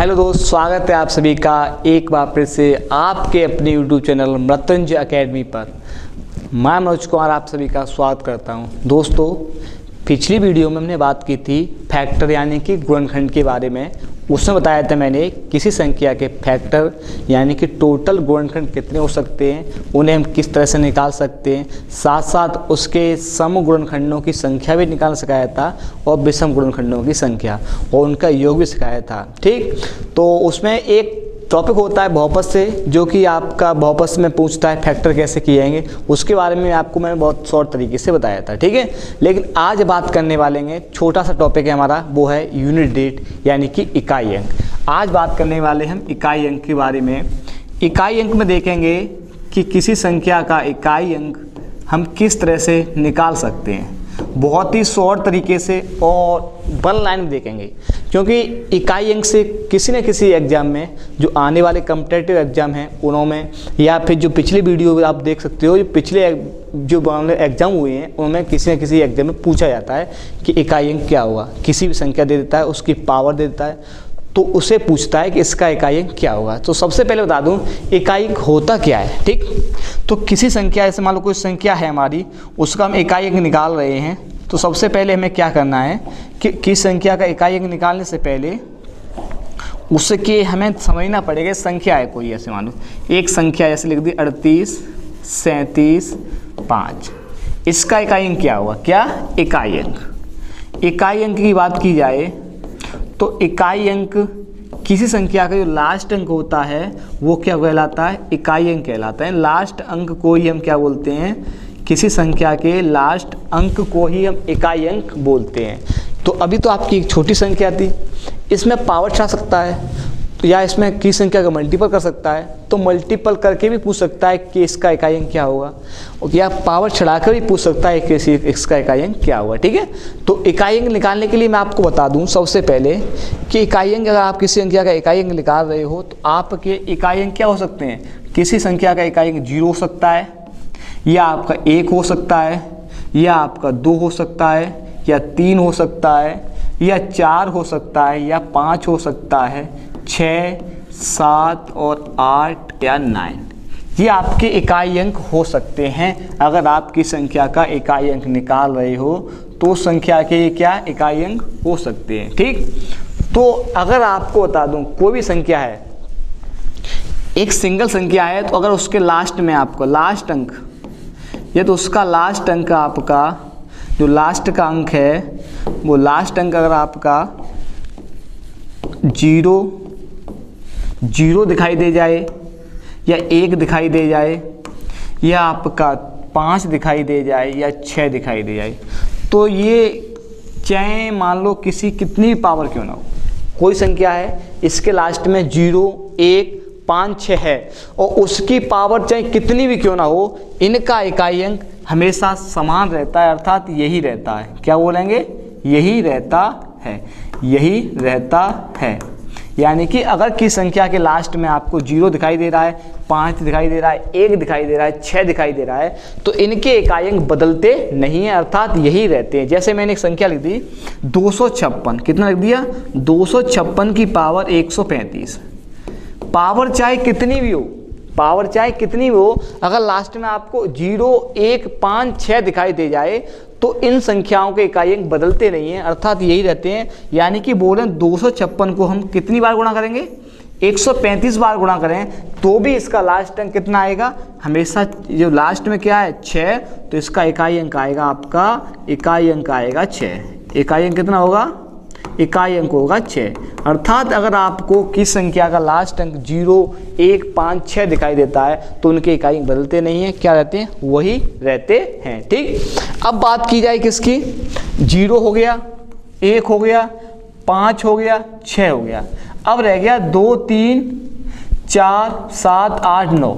Hello दोस्त, स्वागत है आप सभी का एक बार फिर से आपके अपने YouTube चैनल मृत्युंजय एकेडमी पर। मैं मनोज कुमार आप सभी का स्वागत करता हूं। दोस्तों, पिछली वीडियो में हमने बात की थी फैक्टर यानी कि गुणनखंड के बारे में। उसमें बताया था मैंने किसी संख्या के फैक्टर यानी कि टोटल गुणनखंड कितने हो सकते हैं, उन्हें हम किस तरह से निकाल सकते हैं, साथ साथ उसके सम गुणनखंडों की संख्या भी निकाल सिखाया था और विषम गुणनखंडों की संख्या और उनका योग भी सिखाया था। ठीक, तो उसमें एक टॉपिक होता है बहुपद से, जो कि आपका बहुपद से में पूछता है फैक्टर कैसे किए जाएंगे। उसके बारे में आपको मैंने बहुत शॉर्ट तरीके से बताया था। ठीक है, लेकिन आज बात करने वाले हैं, छोटा सा टॉपिक है हमारा, वो है यूनिट डेट यानी कि इकाई अंक। आज बात करने वाले हम इकाई अंक के बारे में। इकाई अंक में देखेंगे कि किसी संख्या का इकाई अंक हम किस तरह से निकाल सकते हैं, बहुत ही शॉर्ट तरीके से और वन लाइन में देखेंगे, क्योंकि इकाई अंक से किसी न किसी एग्जाम में, जो आने वाले कॉम्पिटिटिव एग्जाम हैं उनमें, या फिर जो पिछली वीडियो आप देख सकते हो, जो पिछले जो एग्जाम हुए हैं उनमें किसी न किसी एग्जाम में पूछा जाता है कि इकाई अंक क्या होगा। किसी भी संख्या दे देता है, उसकी पावर दे देता है, तो उसे पूछता है कि इसका इकाई अंक क्या होगा। तो सबसे पहले बता दूं इकाई अंक होता क्या है। ठीक, तो किसी संख्या, जैसे मान लो कोई संख्या है हमारी, उसका हम इकाई अंक निकाल रहे हैं, तो सबसे पहले हमें क्या करना है कि किस संख्या का इकाई अंक निकालने से पहले उसके हमें समझना पड़ेगा संख्या है कोई। ऐसे मान लो एक संख्या जैसे लिख दी 38, 37, 5, इसका इकाई अंक क्या होगा? क्या इकाई अंक। इकाई अंक की बात की जाए तो इकाई अंक किसी संख्या का जो लास्ट अंक होता है वो क्या कहलाता है? इकाई अंक कहलाता है। लास्ट अंक को ही हम क्या बोलते हैं? किसी संख्या के लास्ट अंक को ही हम इकाई अंक बोलते हैं। तो अभी तो आपकी एक छोटी संख्या थी, इसमें पावर चढ़ा सकता है, तो या इसमें किसी संख्या का मल्टीपल कर सकता है, तो मल्टीपल करके भी पूछ सकता है कि इसका इकाई अंक क्या होगा, या पावर चढ़ाकर भी पूछ सकता है कि इसका इकाई अंक क्या होगा। ठीक है, तो इकाई अंक निकालने के लिए मैं आपको बता दूं सबसे पहले कि इकाई अंक, अगर आप किसी संख्या का इकाई अंक निकाल रहे हो तो आपके इकाई अंक क्या हो सकते हैं? किसी संख्या का इकाई अंक 0 हो सकता है, या आपका 1 हो सकता है, या आपका 2 हो सकता है, या 3 हो सकता है, या 4 हो सकता है, या 5 हो सकता है, 6, 7 और 8 या 9। ये आपके इकाई अंक हो सकते हैं। अगर आपकी संख्या का इकाई अंक निकाल रहे हो तो संख्या के क्या इकाई अंक हो सकते हैं। ठीक, तो अगर आपको बता दूं कोई भी संख्या है, एक सिंगल संख्या है, तो अगर उसके लास्ट में आपको लास्ट अंक, ये तो उसका लास्ट अंक आपका जो लास्ट का अंक है, वो लास्ट अंक अगर आपका 0 दिखाई दे जाए, या 1 दिखाई दे जाए, या आपका 5 दिखाई दे जाए, या 6 दिखाई दे जाए, तो ये चाहे मान लो किसी कितनी भी पावर क्यों ना हो, कोई संख्या है, इसके लास्ट में 0, 1, 5, 6 है, और उसकी पावर चाहे कितनी भी क्यों ना हो, इनका इकाई अंक हमेशा समान रहता है, अर्थात यही रहता है। क्या बोलेंगे? यही रहता है, यही रहता है। यानी कि अगर किसी संख्या के लास्ट में आपको 0 दिखाई दे रहा है, 5 दिखाई दे रहा है, 1 दिखाई दे रहा है, 6 दिखाई दे रहा है, तो इनके इकाई अंक बदलते नहीं है, अर्थात यही रहते हैं। जैसे मैंने एक संख्या लिख दी 256, कितना लिख दिया? 256 की पावर 135। पावर चाहे कितनी भी हो, पावर चाहे कितनी भी हो, अगर लास्ट में आपको 0, 1, 5, 6 दिखाई दे जाए तो इन संख्याओं के इकाई अंक बदलते नहीं हैं, अर्थात यही रहते हैं। यानी कि बोलें 256 को हम कितनी बार गुणा करेंगे? 135 बार गुणा करें तो भी इसका लास्ट अंक कितना आएगा? हमेशा जो लास्ट में क्या है 6, तो इसका इकाई अंक आएगा, आपका इकाई अंक आएगा 6। इकाई अंक कितना होगा? इकाई अंक होगा 6। अर्थात अगर आपको किस संख्या का लास्ट अंक 0, 1, 5, 6 दिखाई देता है तो उनके इकाई अंक बदलते नहीं हैं, क्या रहते हैं? वही रहते हैं। ठीक, अब बात की जाए किसकी? 0 हो गया, 1 हो गया, 5 हो गया, 6 हो गया, अब रह गया 2, 3, 4, 7, 8, 9।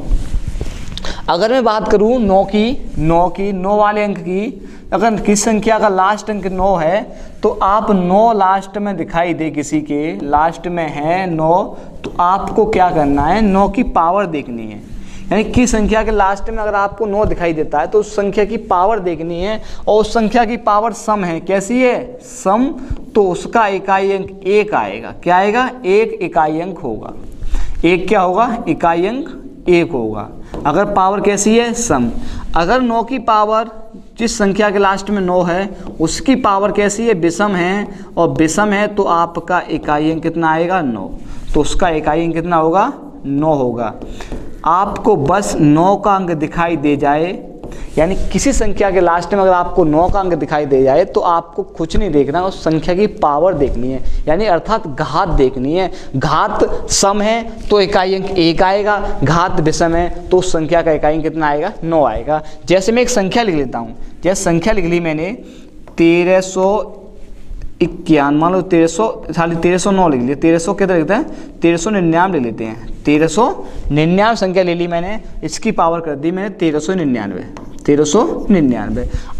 अगर मैं बात करूं 9 वाले अंक की, अगर किस संख्या का लास्ट अंक 9 है तो आप 9 लास्ट में दिखाई दे, किसी के लास्ट में है 9, तो आपको क्या करना है? 9 की पावर देखनी है यानी किसी संख्या के लास्ट में अगर आपको 9 दिखाई देता है तो उस संख्या की पावर देखनी है, और उस संख्या की पावर सम है। कैसी है? सम। तो उसका इकाई अंक 1 आएगा। क्या आएगा? 1 इकाई अंक होगा। 1 क्या होगा? इकाई अंक 1 होगा। अगर पावर कैसी है? सम। अगर 9 की पावर, जिस संख्या के लास्ट में 9 है उसकी पावर कैसी है? विषम है, और विषम है तो आपका इकाई अंक कितना आएगा? 9। तो उसका इकाई अंक कितना होगा? 9 होगा। आपको बस 9 का अंक दिखाई दे जाए, यानी किसी संख्या के लास्ट में अगर आपको 9 का अंक दिखाई दे जाए तो आपको कुछ नहीं देखना, उस संख्या की पावर देखनी है, यानी अर्थात घात देखनी है। घात सम है तो इकाई अंक 1 आएगा, घात विषम है तो उस संख्या का इकाई अंक कितना आएगा? 9 आएगा। जैसे मैं एक संख्या लिख लेता हूँ, जैसे संख्या लिख ली मैंने 1351, मान लो 1309 लिख लिया। 1300 कितना लिखते हैं? 1399 लिख लेते हैं। 1399 संख्या ले ली मैंने, इसकी पावर कर दी मैंने 1399।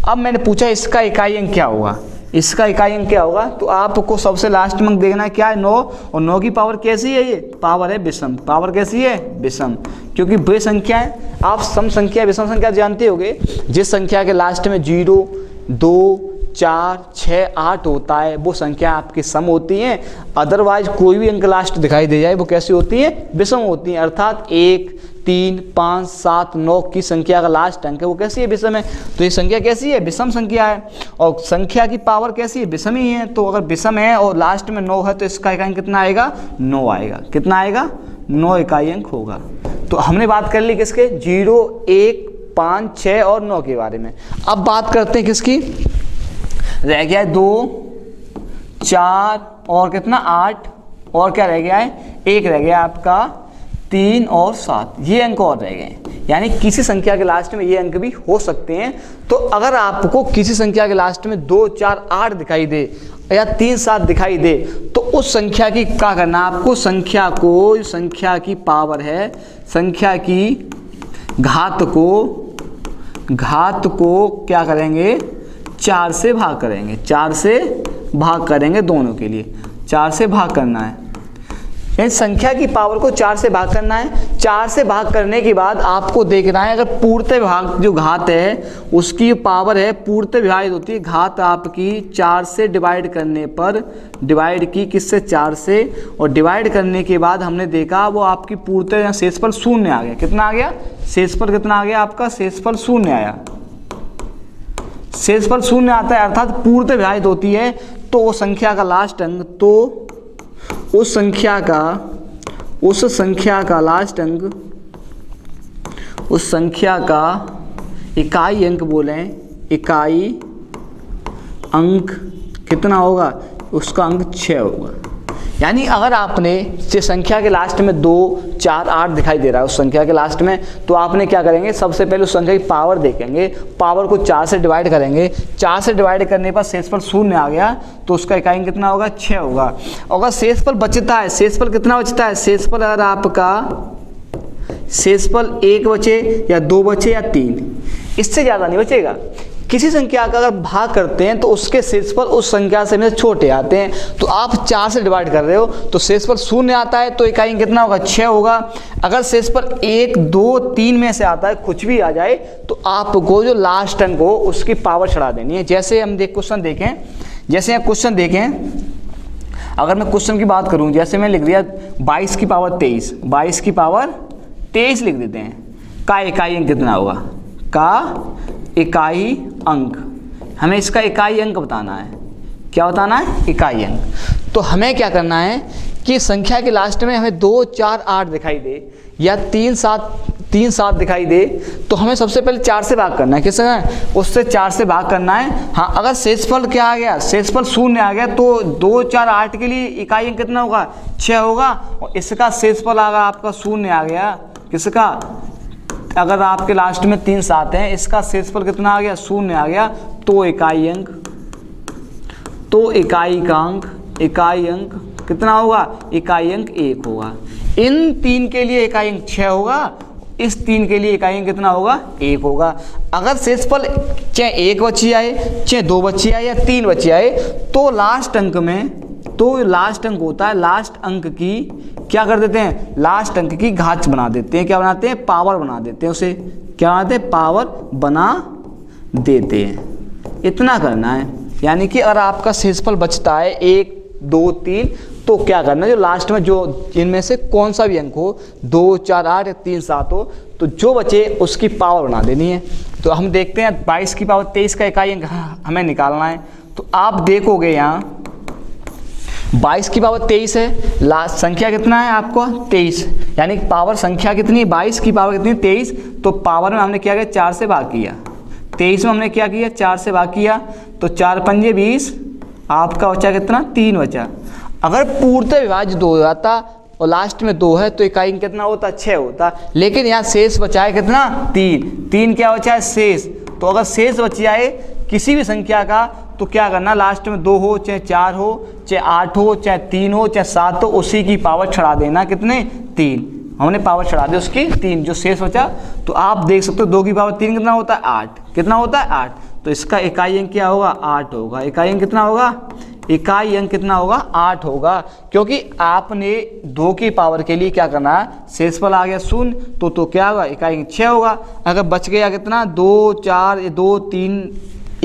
अब मैंने पूछा इसका इकाई अंक क्या होगा? इसका इकाई अंक क्या होगा? तो आपको सबसे लास्ट में देखना क्या है? 9। और 9 की पावर कैसी है? ये पावर है विषम। पावर कैसी है? विषम। क्योंकि वे संख्या है, आप सम संख्या विषम संख्या जानते होंगे, जिस संख्या के लास्ट में 0, 2, 4, 6, 8 होता है वो संख्या आपकी सम होती है। अदरवाइज कोई भी अंक लास्ट दिखाई दे जाए वो कैसी होती है? विषम होती है। अर्थात 1, 3, 5, 7, 9 की संख्या का लास्ट अंक है वो कैसी है? विषम है। तो ये संख्या कैसी है? विषम संख्या है। और संख्या की पावर कैसी है? विषम ही है। तो अगर विषम है और लास्ट में 9 है तो इसका इकाई अंक कितना आएगा? 9 आएगा। कितना आएगा? 9 इकाई अंक होगा। तो हमने बात कर ली किसके? 0, 1, 5, 6 और 9 के बारे में। अब बात करते हैं किसकी? रह गया है 2, 4 और कितना? 8, और क्या रह गया है? 1 रह गया आपका 3 और 7। ये अंक और रह गए। यानी किसी संख्या के लास्ट में ये अंक भी हो सकते हैं। तो अगर आपको किसी संख्या के लास्ट में 2, 4, 8 दिखाई दे या 3, 7 दिखाई दे तो उस संख्या की क्या करना? आपको संख्या को, संख्या की पावर है, संख्या की घात को क्या करेंगे? 4 से भाग करेंगे। 4 से भाग करेंगे दोनों के लिए। 4 से भाग करना है, यानी संख्या की पावर को 4 से भाग करना है। 4 से भाग करने के बाद आपको देखना है अगर पूर्णतः भाग जो घात है उसकी पावर है पूर्णतः विभाजित होती है। घात आपकी 4 से डिवाइड करने पर डिवाइड की किससे? 4 से, और डिवाइड करने के बाद हमने देखा वो आपकी पूर्णतः शेषफल 0 आ गया। कितना आ गया? शेषफल कितना आ गया आपका? शेषफल 0 आया। शेषफल 0 आता है अर्थात पूर्णतः विभाजित होती है। तो वो संख्या का लास्ट अंक, तो उस संख्या का लास्ट अंक, उस संख्या का इकाई अंक बोलें, इकाई अंक कितना होगा? उसका अंक 6 होगा। यानी अगर आपने से संख्या के लास्ट में 2, 4, 8 दिखाई दे रहा है उस संख्या के लास्ट में, तो आपने क्या करेंगे? सबसे पहले उस संख्या की पावर देखेंगे, पावर को 4 से डिवाइड करेंगे। 4 से डिवाइड करने पर शेषफल 0 आ गया तो उसका इकाई अंक कितना होगा? 6 होगा। अगर शेषफल बचता है, शेषफल कितना बचता है? शेषफल अगर आपका शेषफल 1 बचे या 2 बचे या 3, इससे ज़्यादा नहीं बचेगा। किसी संख्या का अगर भाग करते हैं तो उसके शेषफल उस संख्या से छोटे आते हैं। तो आप 4 से डिवाइड कर रहे हो तो शेषफल 0 आता है तो इकाई कितना होगा? 6 होगा। अगर शेषफल 1, 2, 3 में से आता है, कुछ भी आ जाए, तो आपको जो लास्ट अंक हो उसकी पावर चढ़ा देनी है। जैसे हम क्वेश्चन देखें, जैसे क्वेश्चन देखें, अगर मैं क्वेश्चन की बात करूं, जैसे मैं लिख दिया 22 की पावर 23, 22 की पावर 23 लिख देते हैं। का इकाई अंक कितना होगा? का इकाई अंक, हमें इसका इकाई अंक बताना है। क्या बताना है? इकाई अंक। तो हमें क्या करना है कि संख्या के लास्ट में हमें 2, 4, 8 दिखाई दे या 3, 7 दिखाई दे, तो हमें सबसे पहले 4 से भाग करना है। किससे? उससे 4 से भाग करना है। हाँ, अगर शेषफल क्या आ गया? शेषफल 0 आ गया तो 2, 4, 8 के लिए इकाई अंक कितना होगा? 6 होगा। और इसका शेषफल अगर आपका 0 आ गया, किसका? अगर आपके लास्ट में 3, 7 हैं, इसका शेषफल कितना आ गया? 0 आ गया। तो इकाई अंक, तो इकाई का अंक, इकाई अंक कितना होगा? इकाई अंक 1 होगा। इन 3 के लिए इकाई अंक 6 होगा, इस 3 के लिए इकाई अंक कितना होगा? 1 होगा। अगर शेषफल चाहे 1 बची आए, चाहे 2 बची आए या 3 बची आए, तो लास्ट अंक में तो लास्ट अंक होता है, लास्ट अंक की क्या कर देते हैं, लास्ट अंक की घात बना देते हैं। क्या बनाते हैं, पावर बना देते हैं, उसे क्या बनाते हैं, पावर बना देते हैं। इतना करना है। यानी कि अगर आपका शेषफल बचता है 1 2 3, तो क्या करना है, जो लास्ट में जो इनमें से कौन सा भी अंक हो, 2 4 8 या 3 7 हो, तो जो बचे उसकी पावर बना देनी है। तो हम देखते हैं 22 की पावर 23 का इकाई अंक हमें निकालना है। तो आप देखोगे यहाँ 22 की पावर 23 है, लास्ट संख्या कितना है आपको 23, यानी पावर संख्या कितनी, 22 की पावर कितनी 23, तो पावर में हमने क्या किया 4 से भाग किया, 23 में हमने क्या किया 4 से भाग किया, तो 4 पंजे 20, आपका बचा कितना 3 बचा। अगर पूर्णतः विभाज्य 2 हो जाता और लास्ट में 2 है तो इकाई अंक कितना होता 6 होता, लेकिन यहाँ शेष बचा है कितना 3 क्या बचा है शेष। तो अगर शेष बच जाए किसी भी संख्या का तो क्या करना, लास्ट में 2 हो चाहे 4 हो चाहे 8 हो चाहे 3 हो चाहे 7 हो, उसी की पावर चढ़ा देना, कितने 3, हमने पावर चढ़ा दी उसकी 3, जो शेष बचा। तो आप देख सकते हो 2 की पावर 3 कितना होता है 8, कितना होता है 8, तो इसका इकाई अंक क्या होगा 8 होगा। इकाई अंक कितना होगा, इकाई अंक कितना होगा 8 होगा, क्योंकि आपने 2 की पावर के लिए क्या करना है, शेषफल आ गया 0, तो क्या होगा इकाई अंक 6 होगा। अगर बच गया कितना 2 4 2 3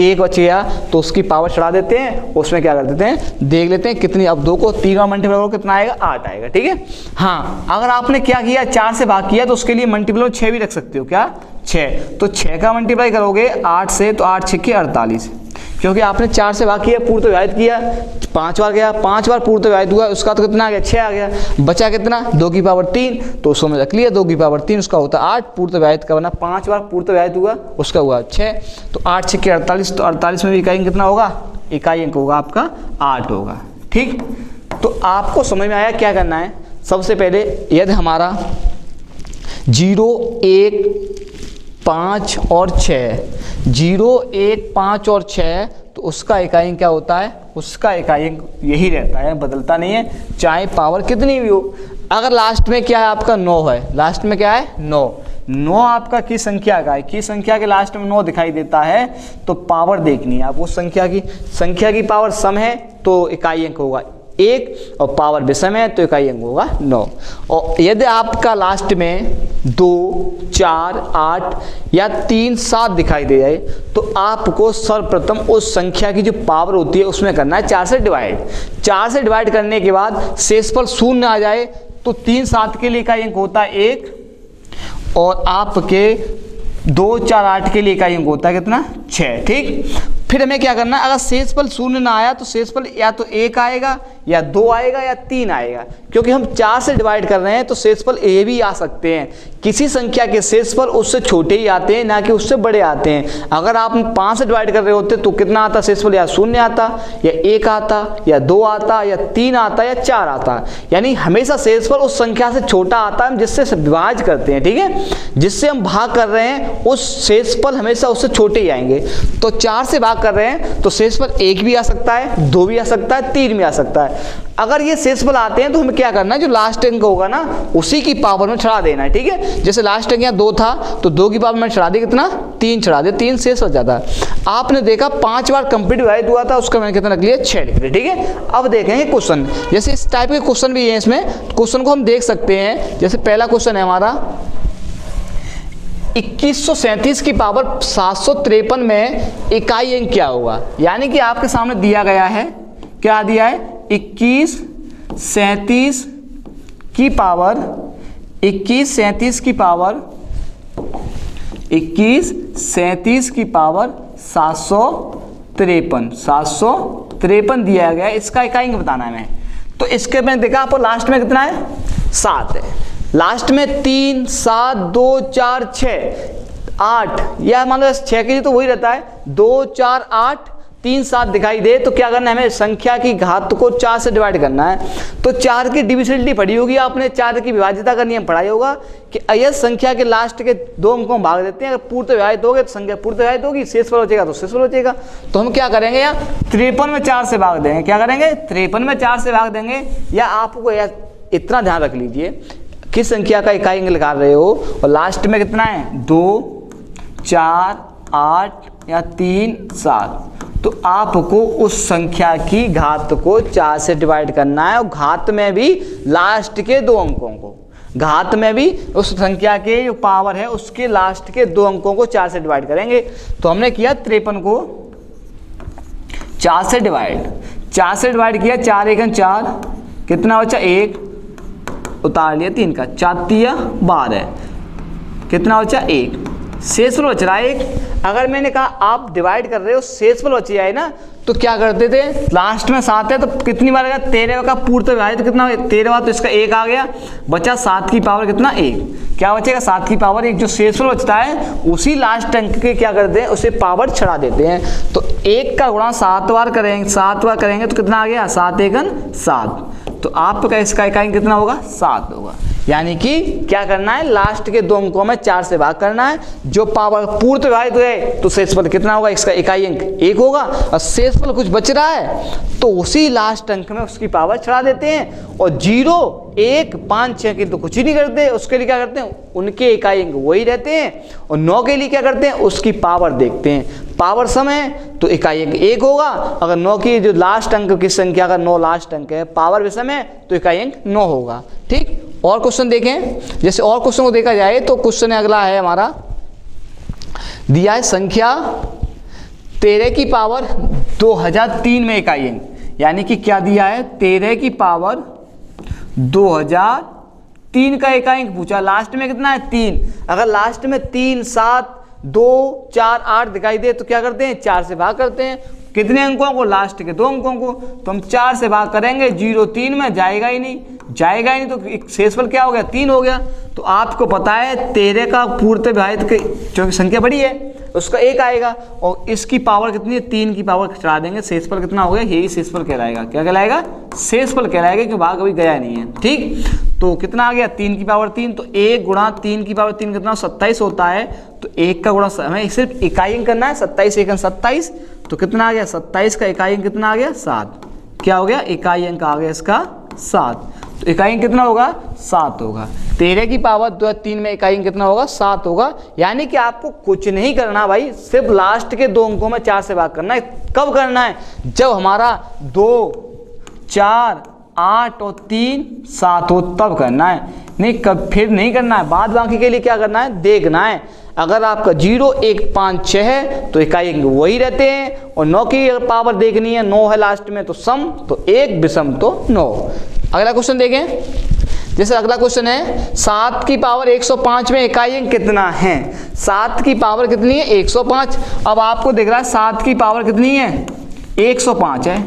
1 बच गया तो उसकी पावर चढ़ा देते हैं, उसमें क्या कर देते हैं देख लेते हैं कितनी, अब 2 को 3 का मल्टीप्लाई करो कितना आएगा 8 आएगा, ठीक है। हाँ, अगर आपने क्या किया 4 से भाग किया तो उसके लिए मल्टीप्लाई 6 भी रख सकते हो, क्या 6, तो 6 का मल्टीप्लाई करोगे 8 से, तो 8 6 48, क्योंकि आपने 4 से भाग किया, पूर्णतः विभाजित किया, 5 बार गया, 5 बार पूर्णतः विभाजित हुआ, उसका तो कितना आ गया 6 आ गया, बचा कितना 2 की पावर 3, तो उसको में रख लिया 2 की पावर 3, उसका होता 8, पूर्णतः विभाजित का बना 5 बार पूर्णतः विभाजित हुआ, उसका हुआ 6, तो 8 6 48, तो 48 में भी इकाई अंक कितना होगा, इकाई अंक होगा आपका 8 होगा, ठीक। तो आपको समझ में आया क्या करना है। सबसे पहले यदि हमारा 0 1 5 और 6, 0 1 5 और 6, तो उसका इकाई अंक क्या होता है, उसका इकाई अंक यही रहता है, बदलता नहीं है, चाहे पावर कितनी भी हो। अगर लास्ट में क्या है आपका 9 है, लास्ट में क्या है 9 आपका किस संख्या का है, किस संख्या के लास्ट में 9 दिखाई देता है, तो पावर देखनी है आप उस संख्या की पावर सम है तो इकाई अंक होगा 1, और पावर विषम है तो इकाई अंक होगा 9। और यदि आपका लास्ट में 2 4 8 या 3 7 दिखाई दे जाए तो आपको सर्वप्रथम उस संख्या की जो पावर होती है उसमें करना है 4 से डिवाइड। 4 से डिवाइड करने के बाद शेषफल 0 आ जाए तो 3 7 के लिए इकाई अंक होता है 1, और आपके 2 4 8 के लिए इकाई अंक होता है कितना 6, ठीक। फिर हमें क्या करना है, अगर शेषफल 0 ना आया तो शेषफल या तो 1 आएगा या 2 आएगा या 3 आएगा, क्योंकि हम 4 से डिवाइड कर रहे हैं तो शेषफल ए भी आ सकते हैं। किसी संख्या के शेषफल उससे छोटे ही आते हैं, ना कि उससे बड़े आते हैं। अगर आप 5 से डिवाइड कर रहे होते तो कितना आता शेषफल, या 0 आता या 1 आता या 2 आता या 3 आता या 4 आता, यानी हमेशा शेषफल उस संख्या से छोटा आता है जिससे विभाज्य करते हैं, ठीक है, जिससे हम भाग कर रहे हैं उस शेषफल हमेशा उससे छोटे ही आएंगे। तो 4 से भाग कर रहे हैं तो शेषफल 1 भी आ सकता है, 2 भी आ सकता है, 3 भी आ सकता है। अगर ये शेषफल आते हैं तो हमें क्या करना है, जो लास्ट अंक होगा ना उसी की पावर में चढ़ा देना है, ठीक है। जैसे लास्ट अंक यहाँ 2 था तो 2 की पावर में चढ़ा दी कितना 3 चढ़ा दिया, 3 शेष हो जाता है। आपने देखा 5 बार कंप्लीट डिवाइड हुआ था, उसका मैंने कितना लिख लिया 6 लिख लिया, ठीक है। अब देखेंगे क्वेश्चन, जैसे इस टाइप के क्वेश्चन भी है, इसमें क्वेश्चन को हम देख सकते हैं। जैसे पहला क्वेश्चन है हमारा 2137 की पावर 753 में इकाई अंक क्या होगा, यानी कि आपके सामने दिया गया है, क्या दिया है 2137 की पावर 753 753 दिया गया है, इसका इकाई अंक बताना है हमें। तो इसके मैंने देखा आपको लास्ट में कितना है 7 है, लास्ट में 3 7 2 4 6 8, या मान लो 6 के लिए तो वही रहता है 2 4 8 3 7 दिखाई दे, तो क्या करना है हमें संख्या की घात को 4 से डिवाइड करना है। तो 4 की डिविजिबिलिटी पढ़ी होगी आपने, 4 की विभाज्यता का नियम पढ़ाई होगा कि अयस्क संख्या के लास्ट के 2 अंकों में भाग देते हैं, अगर पूर्णतः विभाजित होगे तो संख्या पूर्णतः विभाजित होगी, शेषफल बचेगा तो शेषफल बचेगा। तो हम क्या करेंगे यहाँ 53 में 4 से भाग देंगे, क्या करेंगे 53 में 4 से भाग देंगे। या आपको इतना ध्यान रख लीजिए किस संख्या का इकाई अंक निकाल रहे हो, और लास्ट में कितना है 2 4 8 या 3 7, तो आपको उस संख्या की घात को 4 से डिवाइड करना है, और घात में भी लास्ट के 2 अंकों को, घात में भी उस संख्या के जो पावर है उसके लास्ट के 2 अंकों को 4 से डिवाइड करेंगे। तो हमने किया 53 को 4 से डिवाइड, 4 से डिवाइड किया, 4 एकम 4, कितना बचा 1, उतार लिया 3 का, 4 तिया 12, कितना बचा 1, शेषफल बच रहा है 1। अगर मैंने कहा आप डिवाइड कर रहे हो शेषफल बच जाए ना, तो क्या करते थे, लास्ट में 7 है तो कितनी बार आएगा, 13 का पूर्त विभाजित कितना, 13 बार तो इसका 1 आ गया, बचा 7 की पावर कितना 1, क्या बचेगा 7 की पावर 1। जो शेषफल बचता है उसी लास्ट अंक के क्या करते हैं, उसे पावर चढ़ा देते हैं। तो 1 का गुणा 7 बार करेंगे, 7 बार करेंगे तो कितना आ गया 7 एकम 7, तो आपका इसका इकाई कितना होगा 7 होगा। यानी कि क्या करना है, लास्ट के 2 अंकों में 4 से भाग करना है, जो पावर पूर्त विभाजित हुए तो शेषफल कितना होगा, इसका इकाई अंक 1 होगा, और शेषफल कुछ बच रहा है तो उसी लास्ट अंक में उसकी पावर चढ़ा देते हैं, और 0 1 5 6 के तो कुछ ही नहीं करते, उसके लिए क्या करते हैं, उनके इकाई अंक वही रहते हैं, और 9 के लिए क्या करते हैं, उसकी पावर देखते हैं, पावर सम है तो इकाई अंक 1 होगा, अगर 9 की जो लास्ट अंक की संख्या का 9 लास्ट अंक है, पावर विषम है तो इकाई अंक 9 होगा। ठीक, और क्वेश्चन देखें, जैसे और क्वेश्चन को देखा जाए तो क्वेश्चन अगला है हमारा, दिया है संख्या 13 की पावर 2003 में इकाई अंक, यानी कि क्या दिया है, 13 की पावर 2003 का इकाई अंक पूछा, लास्ट में कितना है 3, अगर लास्ट में 3 7 2 4 8 दिखाई दे तो क्या करते हैं 4 से भाग करते हैं, कितने अंकों को, लास्ट के 2 अंकों को, तो हम 4 से भाग करेंगे, 0 3 में जाएगा ही नहीं, जाएगा ही नहीं, तो शेषफल क्या हो गया 3 हो गया। तो आपको पता है 13 का पूर्त विभाजित जो संख्या बड़ी है उसका 1 आएगा, और इसकी पावर कितनी है 3 की पावर चढ़ा देंगे, शेषफल कितना हो गया, यही शेषफल कहलाएगा, क्या कहलाएगा, शेषफल कहलाएगा, क्योंकि भाग अभी गया नहीं है। ठीक, तो कितना आ गया 3 की पावर 3, तो 1 गुणा 3 की पावर 3 कितना 27 होता है, तो 1 का गुणा हमें सिर्फ इकाई अंक करना है, 27 एकम 27, तो कितना आ गया 27 का इकाई अंक कितना आ गया 7, क्या हो गया इकाई अंक आ गया इसका 7, तो इकाई अंक कितना होगा 7 होगा। 13 की पावर 3 में इकाई अंक कितना होगा 7 होगा। यानी कि आपको कुछ नहीं करना भाई, सिर्फ लास्ट के 2 अंकों में 4 से भाग करना है। कब करना है, जब हमारा 2 4 8 और 3 7 हो तब करना है, नहीं कब फिर नहीं करना है। बाद बाकी के लिए क्या करना है, देखना है। अगर आपका 0 1 5 6 है तो इकाई अंक वही रहते हैं, और 9 की पावर देखनी है, 9 है लास्ट में तो सम, तो 1 विषम तो 9। अगला क्वेश्चन देखें, जैसे अगला क्वेश्चन है 7 की पावर 105 में इकाई अंक कितना है, 7 की पावर कितनी है 105। अब आपको दिख रहा है 7 की पावर कितनी है 105 है,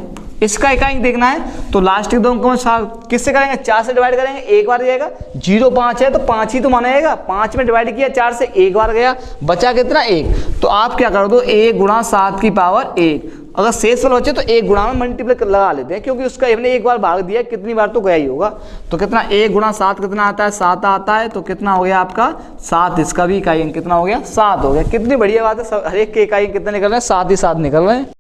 इसका इकाई अंक देखना है, तो लास्ट के 2 अंकों में किससे करेंगे 4 से डिवाइड करेंगे, एक बार जाएगा, 0 5 है तो 5 ही तो माना जाएगा, 5 में डिवाइड किया 4 से, एक बार गया, बचा कितना 1, तो आप क्या कर दो 1 गुणा 7 की पावर 1, अगर शेषफल बचे तो 1 गुणा में मल्टीप्लाई लगा लेते हैं, क्योंकि उसका हमने एक बार भाग दिया, कितनी बार तो गया ही होगा, तो कितना 1 गुणा 7 कितना आता है 7 आता है, तो कितना हो गया आपका 7, इसका भी इकाई अंक कितना हो गया 7 हो गया। कितनी बढ़िया बात है, हर एक के इकाई अंक कितने निकल रहे हैं 7 ही 7 निकल रहे हैं।